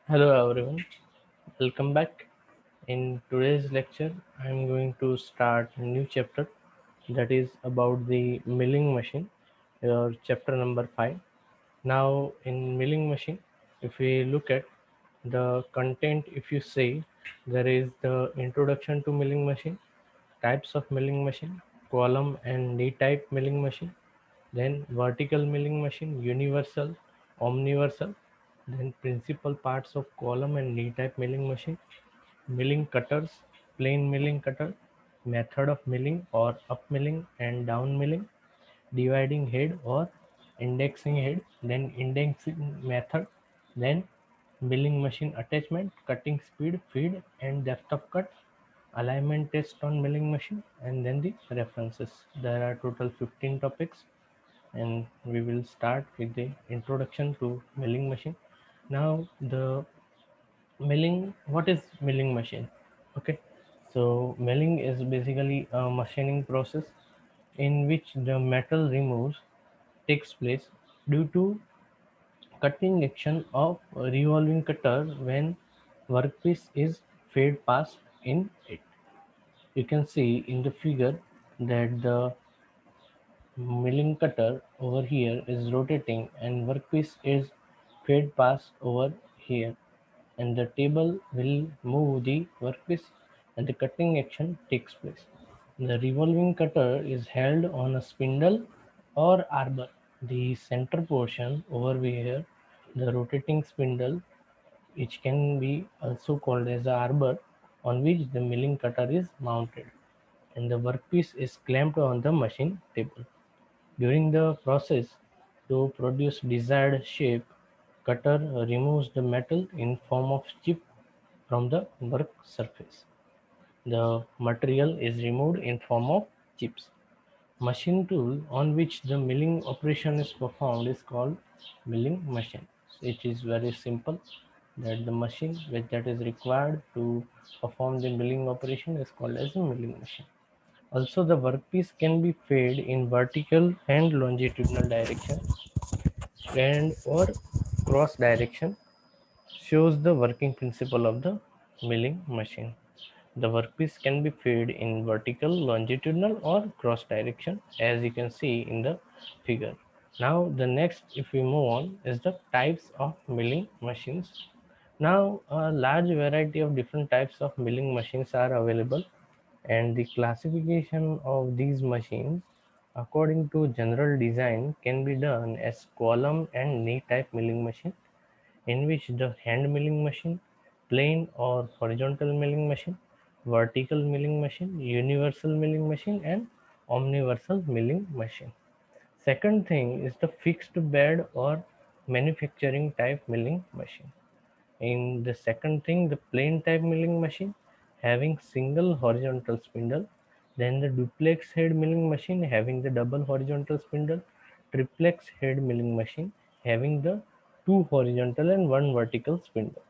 Hello everyone, welcome back. In today's lecture, I am going to start a new chapter that is about the milling machine, or chapter number 5. Now, in milling machine, if we look at the content, if you say there is the introduction to milling machine, types of milling machine, column and knee type milling machine, then vertical milling machine, universal, omniversal, then principal parts of column and knee type milling machine, milling cutters, plain milling cutter, method of milling or up milling and down milling, dividing head or indexing head, then indexing method, then milling machine attachment, cutting speed, feed and depth of cut, alignment test on milling machine, and then the references. There are total 15 topics, and we will start with the introduction to milling machine. Now, the milling, what is milling machine? Okay, so milling is basically a machining process in which the metal removes takes place due to cutting action of a revolving cutter when workpiece is fed past in it. You can see in the figure that the milling cutter over here is rotating and workpiece is fed past over here, and the table will move the workpiece and the cutting action takes place. The revolving cutter is held on a spindle or arbor. The center portion over here, the rotating spindle, which can be also called as a arbor, on which the milling cutter is mounted, and the workpiece is clamped on the machine table. During the process, to produce desired shape, cutter removes the metal in form of chip from the work surface. The material is removed in form of chips. Machine tool on which the milling operation is performed is called milling machine. It is very simple that the machine which that is required to perform the milling operation is called as a milling machine. Also, the workpiece can be fed in vertical and longitudinal direction and or cross direction, shows the working principle of the milling machine. The workpiece can be fed in vertical, longitudinal or cross direction, as you can see in the figure. Now the next, if we move on, is the types of milling machines. Now a large variety of different types of milling machines are available, and the classification of these machines according to general design can be done as column and knee type milling machine, in which the hand milling machine, plane or horizontal milling machine, vertical milling machine, universal milling machine, and omniversal milling machine. Second thing is the fixed bed or manufacturing type milling machine. In the second thing, the plane type milling machine having single horizontal spindle, then the duplex head milling machine having the double horizontal spindle, triplex head milling machine having the two horizontal and one vertical spindle.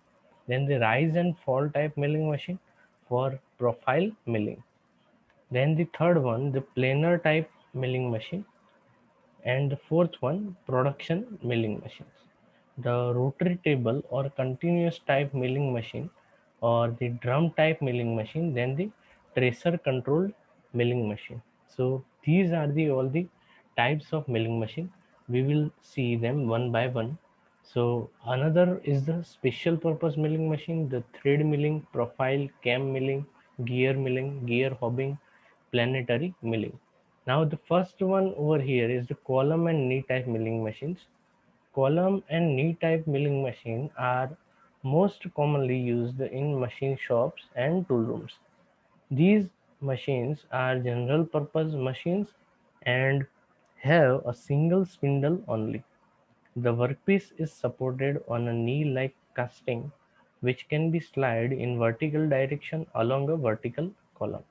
Then the rise and fall type milling machine for profile milling. Then the third one, the planar type milling machine, and the fourth one, production milling machines. The rotary table or continuous type milling machine, or the drum type milling machine, then the tracer controlled milling machine. So these are the all the types of milling machine. We will see them one by one. So another is the special purpose milling machine, the thread milling, profile, cam milling, gear hobbing, planetary milling. Now the first one over here is the column and knee type milling machines. Column and knee type milling machine are most commonly used in machine shops and tool rooms. These machines are general purpose machines and have a single spindle only. The workpiece is supported on a knee-like casting which can be slid in vertical direction along a vertical column.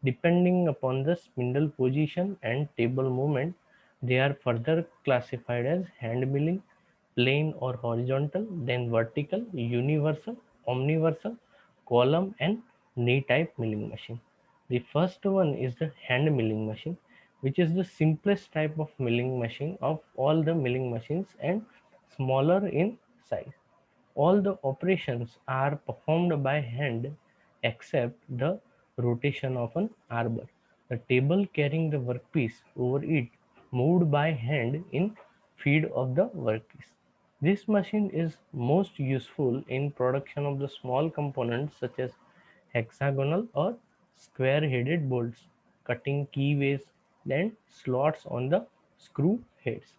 Depending upon the spindle position and table movement, they are further classified as hand milling, plane or horizontal, then vertical, universal, omniversal, column, and knee type milling machine. The first one is the hand milling machine, which is the simplest type of milling machine of all the milling machines and smaller in size. All the operations are performed by hand except the rotation of an arbor. The table carrying the workpiece over it moved by hand in feed of the workpiece. This machine is most useful in production of the small components such as hexagonal or square-headed bolts, cutting keyways and slots on the screw heads.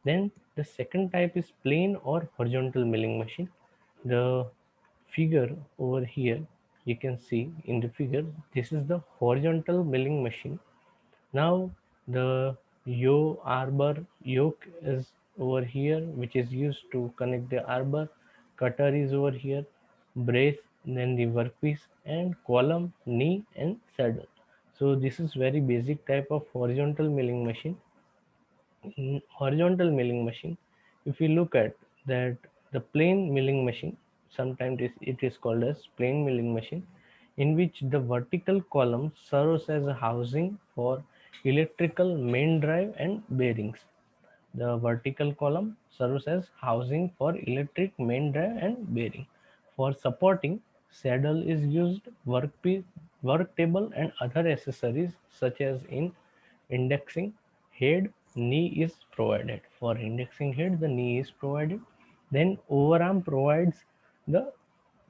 Then the second type is plane or horizontal milling machine. The figure over here, you can see in the figure, this is the horizontal milling machine. Now the arbor yoke is over here, which is used to connect the arbor. Cutter is over here, brace, then the workpiece, and column, knee, and saddle. So this is very basic type of horizontal milling machine. In horizontal milling machine, if you look at that, the plane milling machine, sometimes it is called as plane milling machine, in which the vertical column serves as a housing for electrical main drive and bearings. The vertical column serves as housing for electric main drive and bearing. For supporting, saddle is used, workpiece, work table, and other accessories such as in indexing head, knee is provided. For indexing head, the knee is provided. Then overarm provides the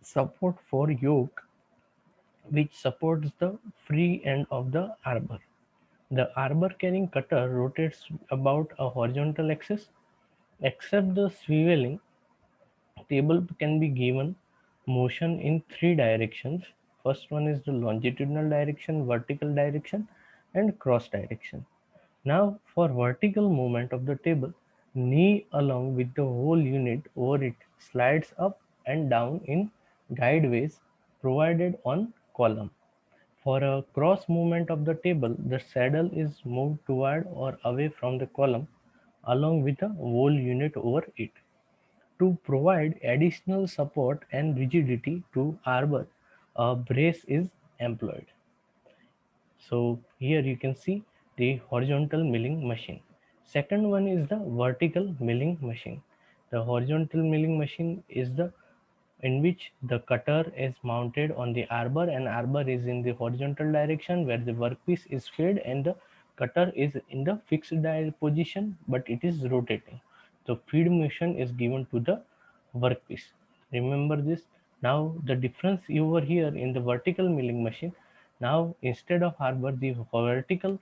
support for yoke, which supports the free end of the arbor. The arbor carrying cutter rotates about a horizontal axis. Except the swiveling, table can be given motion in three directions. First one is the longitudinal direction, vertical direction, and cross direction. Now, for vertical movement of the table, knee along with the whole unit over it slides up and down in guideways provided on column. For a cross movement of the table, the saddle is moved toward or away from the column along with the whole unit over it. To provide additional support and rigidity to arbor, a brace is employed. So here you can see the horizontal milling machine. Second one is the vertical milling machine. The horizontal milling machine is the in which the cutter is mounted on the arbor and arbor is in the horizontal direction where the workpiece is fed and the cutter is in the fixed position but it is rotating. So feed motion is given to the workpiece. Remember this. Now the difference over here in the vertical milling machine, now instead of arbor the vertical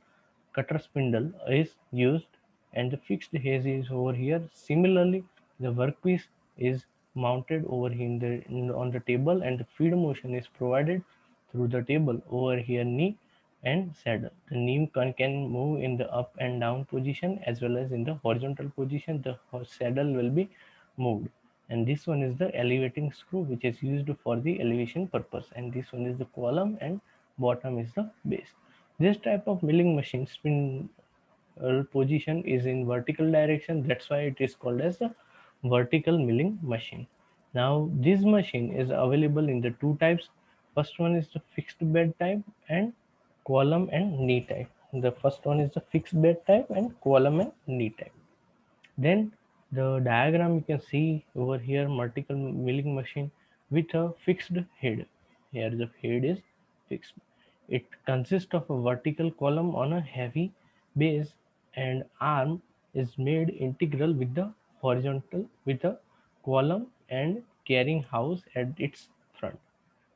cutter spindle is used and the fixed edge is over here. Similarly, the workpiece is mounted over on the table and the feed motion is provided through the table over here knee and saddle. The knee can move in the up and down position as well as in the horizontal position. The saddle will be moved, and this one is the elevating screw which is used for the elevation purpose, and this one is the column and bottom is the base. This type of milling machine spin position is in vertical direction, that's why it is called as a vertical milling machine. Now this machine is available in the two types. First one is the fixed bed type and column and knee type. The first one is the fixed bed type and column and knee type. Then the diagram you can see over here, vertical milling machine with a fixed head. Here the head is fixed. It consists of a vertical column on a heavy base and arm is made integral with the horizontal with a column and carrying house at its front.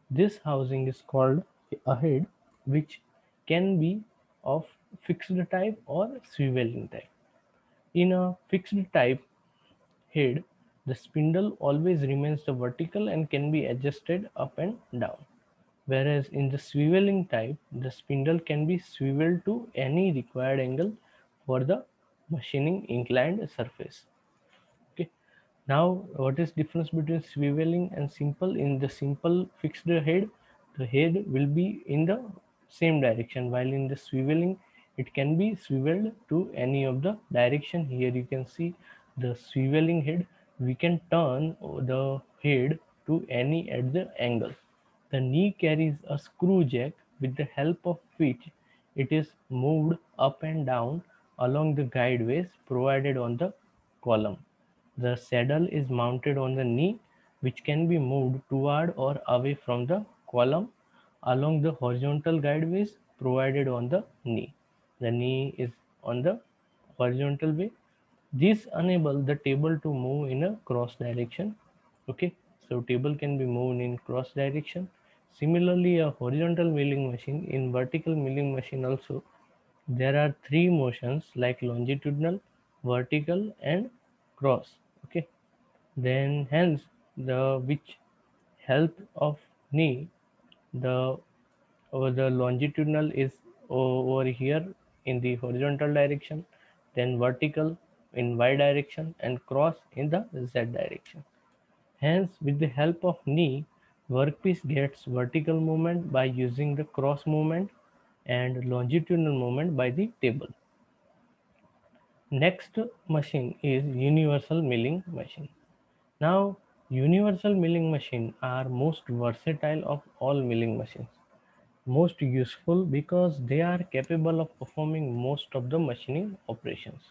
This housing is called a head, which can be of fixed type or swiveling type. In a fixed type head, the spindle always remains the vertical and can be adjusted up and down. Whereas in the swiveling type, the spindle can be swiveled to any required angle for the machining inclined surface. Okay. Now, what is difference between swiveling and simple? In the simple fixed head, the head will be in the same direction, while in the swiveling, it can be swiveled to any of the direction. Here you can see the swiveling head. We can turn the head to any at the angle. The knee carries a screw jack with the help of which it is moved up and down along the guideways provided on the column. The saddle is mounted on the knee which can be moved toward or away from the column along the horizontal guideways provided on the knee. The knee is on the horizontal way. This enable the table to move in a cross direction. Okay, so table can be moved in cross direction. Similarly, a horizontal milling machine, in vertical milling machine also there are three motions like longitudinal, vertical and cross. Okay, then hence the which health of knee, the over the longitudinal is over here in the horizontal direction, then vertical in y direction and cross in the z direction. Hence, with the help of knee, workpiece gets vertical movement by using the cross movement and longitudinal movement by the table. Next machine is universal milling machine. Now, universal milling machine are most versatile of all milling machines. Most useful because they are capable of performing most of the machining operations.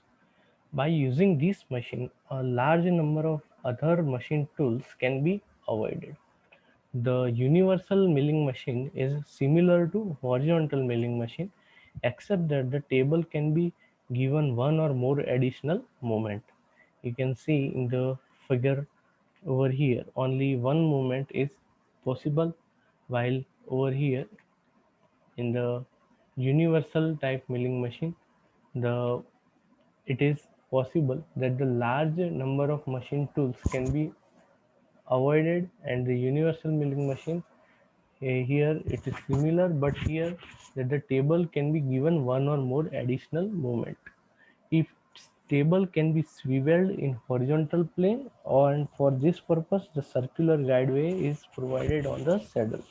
By using this machine, a large number of other machine tools can be avoided. The universal milling machine is similar to horizontal milling machine except that the table can be given one or more additional movement. You can see in the figure over here only one movement is possible, while over here in the universal type milling machine the it is possible that the large number of machine tools can be avoided, and the universal milling machine, here it is similar, but here that the table can be given one or more additional movement. If table can be swiveled in horizontal plane, and for this purpose the circular guideway is provided on the saddle.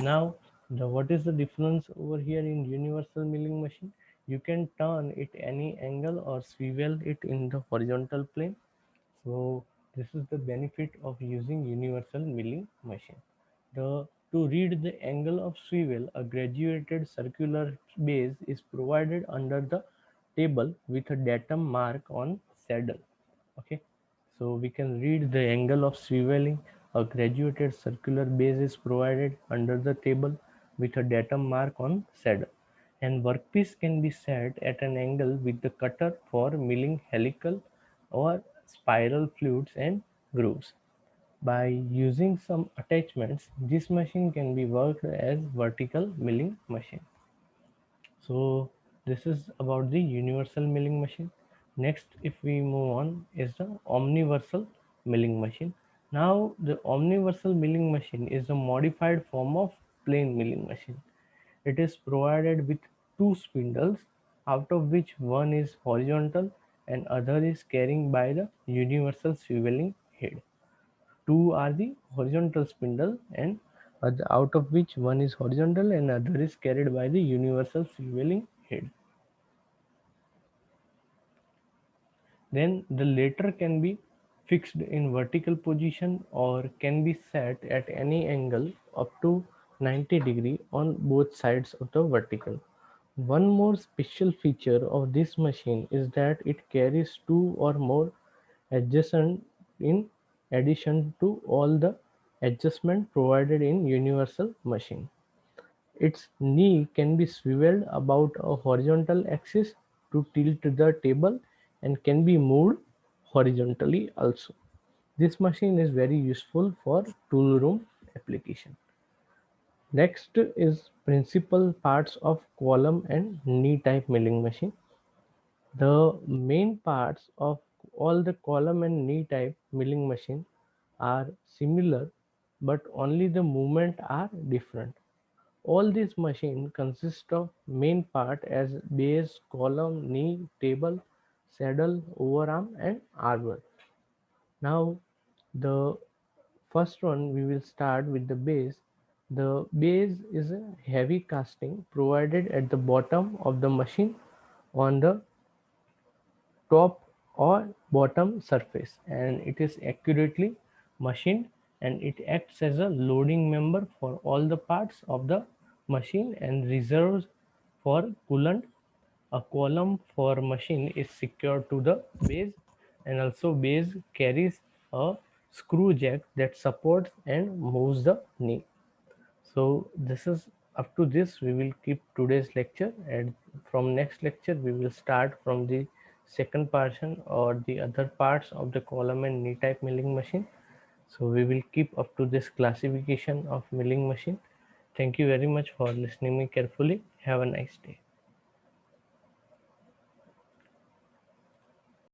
Now, what is the difference over here in universal milling machine? You can turn it any angle or swivel it in the horizontal plane. So this is the benefit of using universal milling machine. To read the angle of swivel, a graduated circular base is provided under the table with a datum mark on saddle. Okay, so we can read the angle of swiveling. A graduated circular base is provided under the table with a datum mark on saddle, and workpiece can be set at an angle with the cutter for milling helical or spiral fluids and grooves. By using some attachments, this machine can be worked as vertical milling machine. So this is about the universal milling machine. Next, if we move on, is the omniversal milling machine. Now, the omniversal milling machine is a modified form of plain milling machine. It is provided with two spindles, out of which one is horizontal and other is carrying by the universal swiveling head. Two are the horizontal spindle, and out of which one is horizontal and other is carried by the universal swiveling head. Then the latter can be fixed in vertical position or can be set at any angle up to 90 degree on both sides of the vertical. One more special feature of this machine is that it carries two or more adjustment in addition to all the adjustment provided in universal machine. Its knee can be swiveled about a horizontal axis to tilt the table and can be moved horizontally also. This machine is very useful for tool room application. Next is principal parts of column and knee type milling machine. The main parts of all the column and knee type milling machine are similar, but only the movement are different. All these machines consist of main part as base, column, knee, table, saddle, overarm and arbor. Now the first one we will start with the base. The base is a heavy casting provided at the bottom of the machine on the top or bottom surface, and it is accurately machined, and it acts as a loading member for all the parts of the machine and reserves for coolant. A column for machine is secured to the base, and also base carries a screw jack that supports and moves the knee. So this is up to this we will keep today's lecture, and from next lecture we will start from the second portion or the other parts of the column and knee type milling machine. So we will keep up to this classification of milling machine. Thank you very much for listening me carefully. Have a nice day.